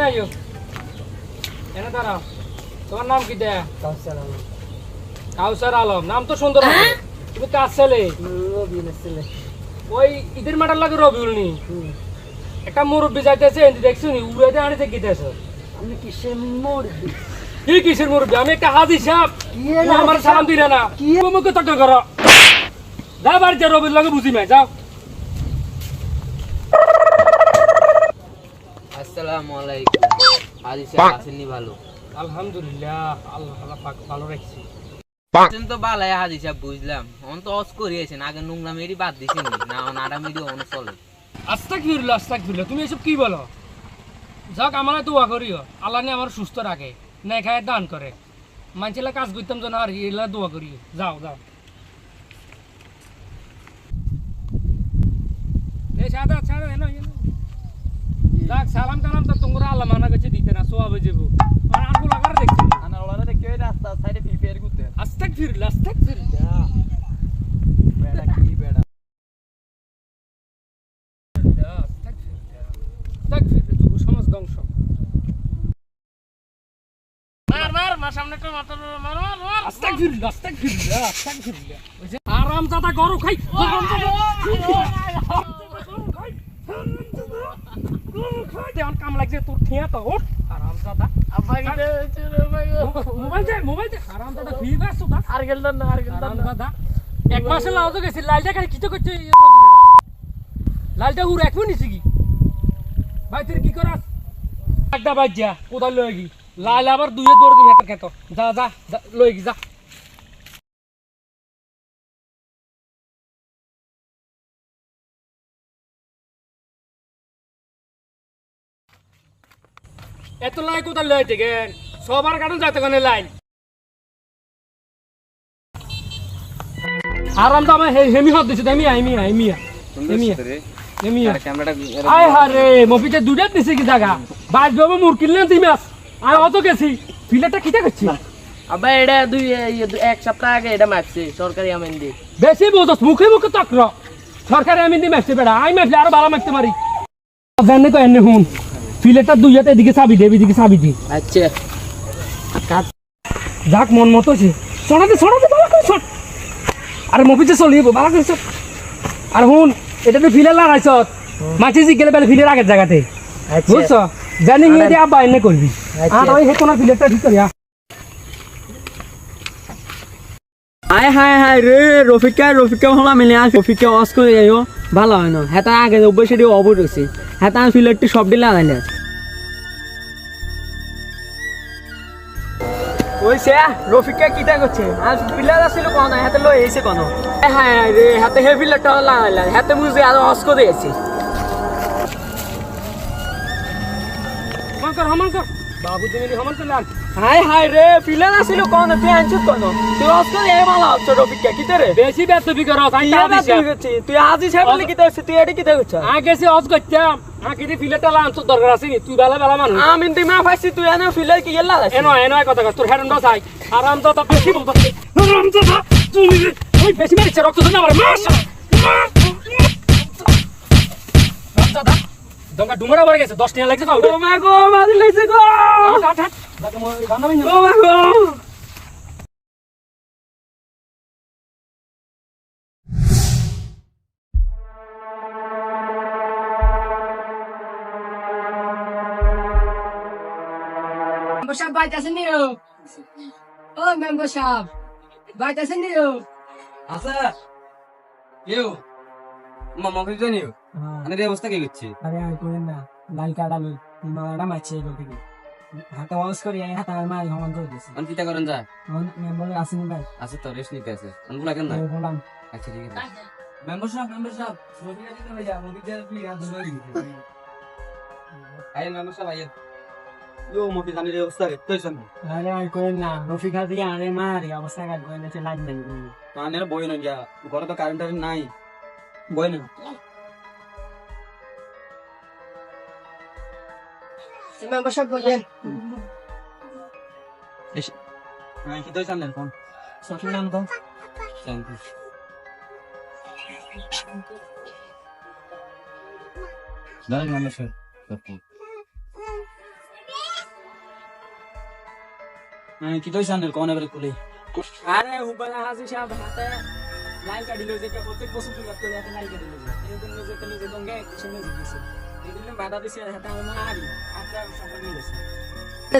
আইও এনে দাঁড়াও তোমার নাম কি দে কাউসার আলম নাম তো সুন্দর আছে তুমি কাজ ছেলে রবিউলের ছেলে ওই ঈদের মাঠার লাগে রবিউল নি একটা মুরব্বী যাইতেছে এন্দি দেখছো নি উড়াইতে আনিতে গিতেছো আমি কিসের মুরব্বি কি কিসের মুরব্বী আমি একটা হাজি সাহেব কি আমার সালাম দিলে না কি? মুখে তক করো যা বাড়ি যা রবিউল লাগে বুঝি মাই যাও আসসালামু আলাইকুম হাজি সাহেব আছেননি ভালো আলহামদুলিল্লাহ আল্লাহ তাআলা পাক ভালো রাখছি আছেন তো ভালাই হাজি সাহেব বুঝলাম অন তো অস করিয়েছেন আগে নোংরা মেরি বাদ দিছেন না নাড়া মেরি অন চলে আস্তাগফিরুল্লাহ তুমি এসব কি বলো যাক আমার দোয়া করিও আল্লাহ নে আমার সুস্থ রাখে না খায় দান করে মানুষেলা কাজ করতাম যেন আর এলা দোয়া করিও যাও যাও সাদা সাদা এনো যাক সালাম কালাম তো তোমরা আল্লাহ মানা কাছে দিতে না সোয়াব হয়ে যাবো আর আঙ্গুল আগার দেখছি আনা ওলারে দেখে রাস্তা সাইডে প্রিপেয়ার করতে আস্তাগফিরুল্লাহ বেড়া কি বেড়া যুব সমাজ ধ্বংস মার সামনে তো মার আস্তাগফিরুল্লাহ ওই যে আরামজাদা গরু খাই কাম লাগছে তোর ঠিয়া তো ওঠ আরামজাদা মোবাইল দে আরামজাদা ফ্রি বাস তো আর গেল না আরামজাদা এক মাসে লাও তো গেছি লালটা খালি কি তো করছে লালটা উড়ে একমন নিছি কি ভাই তুই কি করাস একটা বাজ্যা কোদাল লয়ে গি লাল আবার দুইয়ে দৌড় দিবি হাতের খেত যা যা লয়ে গি যা এত লাই কোদাল লয়ে গেন সবার কারণ যাতে কোনে লাইন আরাম তো আমার হেমি হত দিছে হেমিয়া আয় হারে মফিতে দুইটা নিছে কি জায়গা বাজ বাবু মুরকিল না তুই মাছ আমি অত গেছি ফিলেটটা কিটা করছি আবার এটা এক সপ্তাহ আগে এটা মারছে সরকারি আমেন দিয়ে বেশি বোঝস মুখে তক্র সরকারি আমি দিয়ে মারছে বেড়া আমি মারলে আরো ভালো মারতে পারি জানে তো এনে হুন ফিলেটটা দুই হাতে এদিকে চাবি দে এদিকে চাবি দি আচ্ছা যাক মন মতো আছে ছড়াতে ভালো করে ছড় আর মফিতে চলিব ভালো করে ছড় আর হুন এটা তো ফিলে লাগাইছ মাছি জি গেলে বেলে ফিলের আগের জায়গাতে বুঝছ জানি নিয়ে দিয়ে আব্বা এনে করবি আর ওই হেতনা ফিলেটটা ঠিক করিয়া আয় হায় হায় রে রফিকা হলা মিলে আস রফিকা অস করে যাইও ভালো হয় না হেতা আগে অবশ্যই সেটি অবট হচ্ছে হেতা ফিলেটটি সব দিলে লাগাইলে আছে ওই সে রফিকা কিটা করছে আজ পিলার আসছিল কোন হাতে লই এসে কোন হ্যাঁ রে হাতে হে পিলারটা লাগাইলা হাতে বুঝে আর অস করে দিয়েছি হমান কর বাবু তুমি হমান কর লাগ হায় হায় রে পিলার আসছিল কোন তুই আনছিস কোন তুই অস করে এ মালা হচ্ছে রফিকা কিতে রে বেশি বেতবি কর তাই তুই আজি সাহেব বলে কিতে হচ্ছে তুই এডি কিতে করছিস আগে সে অস করতাম আগে দি ফিলেটটা লাগাম দরকার আছে নি তুই বেলা মানুষ আমি তুই মা ফাইছি তুই এনে ফিলার কি গেল লাগাইছিস এনো কথা কর তোর হেডন চাই আরাম তো বেশি বলতো আরাম তো তুমি ওই বেশি মারিছে রক্ত না আমার মাস দাদা দঙ্গা ডুমরা পড়ে গেছে 10 টাকা লাগছে তো ও মা গো মারি লাইছে গো হাট দাদা মই গানা বাই ও মা গো মেম্বার সাহেব বাইতেছেন নি ও মেম্বার সাহেব বাইতেছেন নি আচ্ছা কেউ মামা কি জানি আনে অবস্থা কি করছে আরে আর করেন না লাল কাটা লই মারাটা মারছে এগুলো থেকে হাতে ওয়াশ করি হাতে মার সমান করে দিয়েছে আন কিটা করেন যা মেম্বার আসেনি ভাই আচ্ছা তো রেস্ট নিতে আছে আন বলা কেন না বললাম আচ্ছা ঠিক আছে মেম্বার সাহেব রবিয়া দিতে ভাইয়া মুভি দিয়ে তুই আর দুটো দিবি আই মেম্বার সাহেব আইয়া ইয়ো মুভি জানি রে অবস্থা রে তুই শুন আরে আর করেন না রফিকা দিয়ে আরে মারি অবস্থা কাট করে নিচে লাগ নাই তো আনের বই না যা ঘরে তো কারেন্ট নাই বই না মেম্বার সাহেব বলেন আমি কি তুই সামনে ফোন সঠিক নাম তো থ্যাংক ইউ দাঁড়ান মেম্বার সাহেব কি তো জানেন কোন এবারে কুলি আরে হুবালা হাজি সাহেব হাতে লাইন কাটিলো যে প্রত্যেক বছর তুই করতে হাতে লাইন কাটিলো যে এই জন্য যে তুমি যে দঙ্গে সামনে দিছে এই জন্য বাধা দিছে হাতে আমার মারি আচ্ছা সকাল নিয়েছে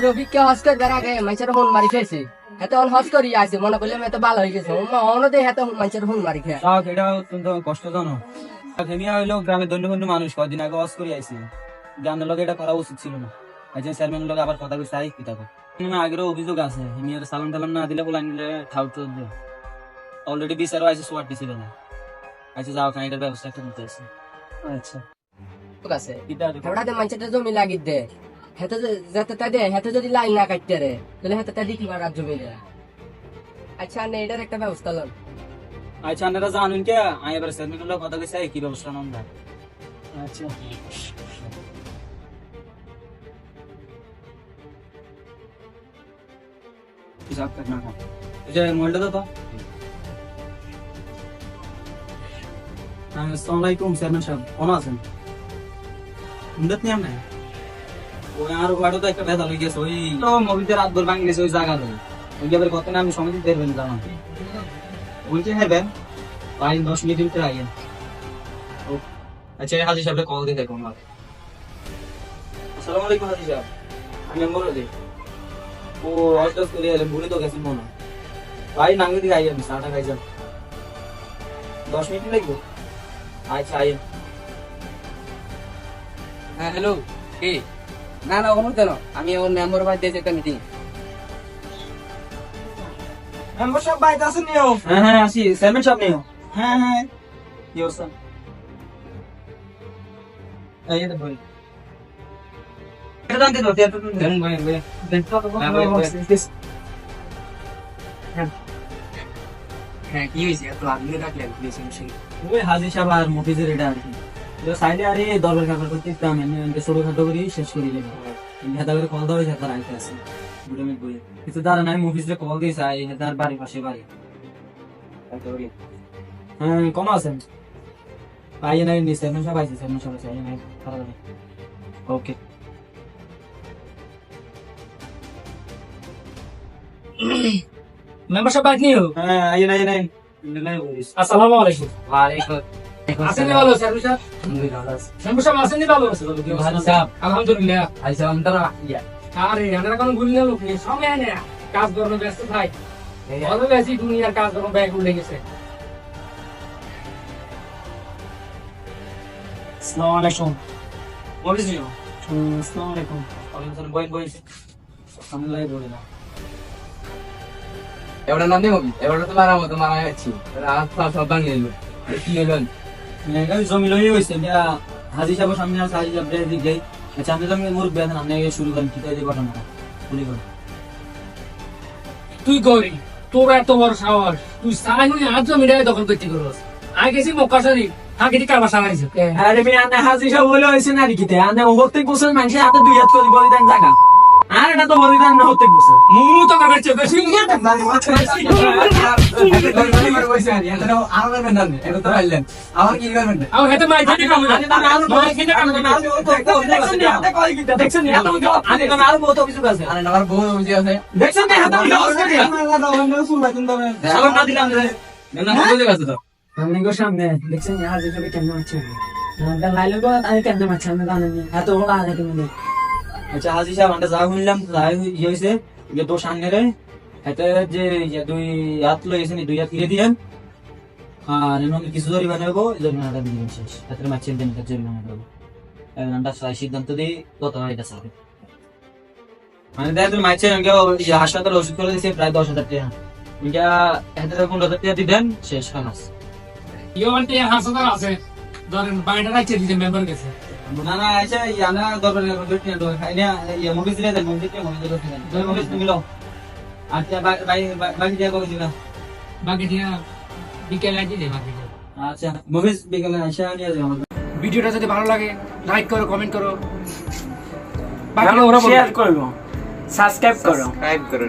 রফিককে হস করে বেড়া গে মানুষের হুন মারি খেয়েছে এত অন হস করি আছে মনে করলে এত ভালো হয়ে গেছে অনদে এত মানুষের হুন মারি খেয়ে তাও এটা অত্যন্ত কষ্টজনক হেমিয়া হইলো গ্রামের দণ্ডগণ্য মানুষ কদিন আগে অস করে আইছে গ্রামের লোক এটা করা উচিত ছিল না একজন চেয়ারম্যানের লোক আবার কথা কইছে আই কি তাকে আগেরও অভিযোগ আছে হেমিয়ার সালাম টালাম না দিলে বলে আনলে ঠাউ তো অলরেডি বিচারও আইসে সোয়াট দিছিল না আইসে যাও খান এটার ব্যবস্থা একটা নিতে আছে আচ্ছা ঠিক আছে এটা হেবড়াতে মানুষটা জমি লাগি দে হেতে যেতে তা দে হেতে যদি লাইন না কাটতে রে তাহলে হেতে তা দিকি মারার জমি দে আচ্ছা নে এটার একটা ব্যবস্থা লন আচ্ছা আপনারা জানুন কে আমি এবার চেয়ারম্যানের লোক কথা কইছে কি ব্যবস্থা নাম না আচ্ছা হিসাব করনা না যে মোবাইলটা দাও তো আসসালামু আলাইকুম চেয়ারম্যান সাহেব কেমন আছেন উন্নত নিয়ম নাই ওই আর ওয়ার্ডও তো একটা ভেদা হয়ে গেছে ওই তো মবিতে রাত ভর ভাঙি গেছে ওই জায়গা ধরে ওই এবার কত না আমি সমিতি দেবেন জানা বলতে হ্যাঁ ভাই 10 মিনিট ভিতরে আইয়েন আচ্ছা হাজি সাহেবকে কল দিয়ে দেখো আমার আসসালামু আলাইকুম হাজি সাহেব আমি মরদে ও অস্টস করে এলে ভুলে তো গেছেন মনে ভাই নাঙ্গি দিয়ে আইয়েন সাটা খাই যান 10 মিনিট লাগবে আচ্ছা আইয়েন হ্যাঁ হ্যালো কে না না অনু কেন আমি ওর মেম্বার বাই দিয়েছি একটা মিটিং মেম্বার সাহেব বাইতে আছেন নিও হ্যাঁ হ্যাঁ আসি চেয়ারম্যান সাহেব নিও হ্যাঁ হ্যাঁ কি অবস্থা এই এটা বল এটা দাঁতে তো এটা তো দেন ভাই ভাই হ্যাঁ কি হয়েছে এত আদমি রাখলেন বেশি বেশি ওই হাজি সাহেব আর মফিজের এটা আর কি তো সাইডে আরে দরবার কাপড় করতে ইতাম এনে ছোট খাটো করে শেষ করে দিলাম হেদা করে কল দাও হেদার আইতে আছে দুটো মিনিট বই কিছু দাঁড়া নাই মফিজে কল দিয়েছে আই হেদার বাড়ি পাশে বাড়ি হ্যাঁ কম আছেন পাইয়ে নাই নি চেয়ারম্যান সাহেব আইছে চেয়ারম্যান সাহেব আইছে নাই খারাপ ওকে মেম্বার সাহেব বাইক নিও হ্যাঁ আইয়ে নাই নাই নাই বলিস আসসালামু আলাইকুম ওয়ালাইকুম আসেন ভালো স্যার সাহেব মেম্বার সাহেব আসেন ভালো ভালো সাহেব আলহামদুলিল্লাহ আইসা অন্তরা ইয়া আরে আমরা কোনো ভুল না লোক নেই সময় আনে কাজ করানো ব্যস্ত থাই ভালো বেশি দুনিয়ার কাজ করানো ব্যাগ উঠে গেছে আসসালামু আলাইকুম মফিজ নিও আসসালামু আলাইকুম ওয়ালাইকুম বই বই আমি লাই বলে না এবারে নাম দেবো এবারে তো মারা মতো মারা যাচ্ছি রাত সব ভাঙিয়ে দিল কি হলো মেঘা জমি লই হইছে মিয়া হাজি সাহেব সামনে আছে হাজি সাহেব দিক যাই আচ্ছা আমি তো মোর বেদন আমনে শুরু করেন কি তাই ঘটনা বলি কর তুই গরি তোর এত বড় সাহস তুই সাই হয়ে আজ মিডিয়ায় দখল করতে করস আগে গেছি মক্কা শরীফ আগে দিকে কারবার সারাইছে আরে মিয়া না হাজি সাহেব বলে হইছে না কিতে আনে প্রত্যেক বছর মানুষের হাতে দুই হাত করে বলিদান জায়গা আর এটা তো বলিদান না প্রত্যেক বছর মুমু তো করছে বেশি আর হেতে মাই খালি কাম দেখছেন আর বহুত অভিযোগ আছে দেখছেন না হাতে সালাম না দিলাম রে না অভিযোগ আছে তো আমি গো সামনে দেখছেন হাজি সাহেব কেন আছে না লাইলে গো আমি কেন মাছ আমি জানি না এত বড় আগে তুমি আচ্ছা হাজি সাহেব আমরা যা শুনলাম তাই হয়েছে যে দোষ আনলে এতে যে দুই হাত লইছেন দুই হাত ফিরে দিয়েন আর এমন কিছু জরিমানা হবো জরিমানাটা দিবেন শেষ এত মাছের দিন জরিমানা দেবো আমরা সিদ্ধান্ত দিই কত হয় এটা সাথে মানে দেখ তুমি মাছের হাসপাতাল ওষুধ করে দিয়েছে প্রায় 10,000 টাকা এটা এত 15,000 টাকা দিবেন শেষ খালাস ইয়োনটি হাসপাতাল আছে ধরেন বাইরে রাখছে দিতে মেম্বার গেছে না না আচ্ছা ইয়ানা দরবার করতে না তো খাইনা ইয়া মুভিস রে দেন মুভিস তুমি লো আচ্ছা বাকি দিয়া করে দিনা বাকি দিয়া বিকেলে আইতে দে বাকি আচ্ছা মুভিস বিকেলে আইসা নিয়ে যাও ভিডিওটা যদি ভালো লাগে লাইক করো কমেন্ট করো শেয়ার করো সাবস্ক্রাইব করো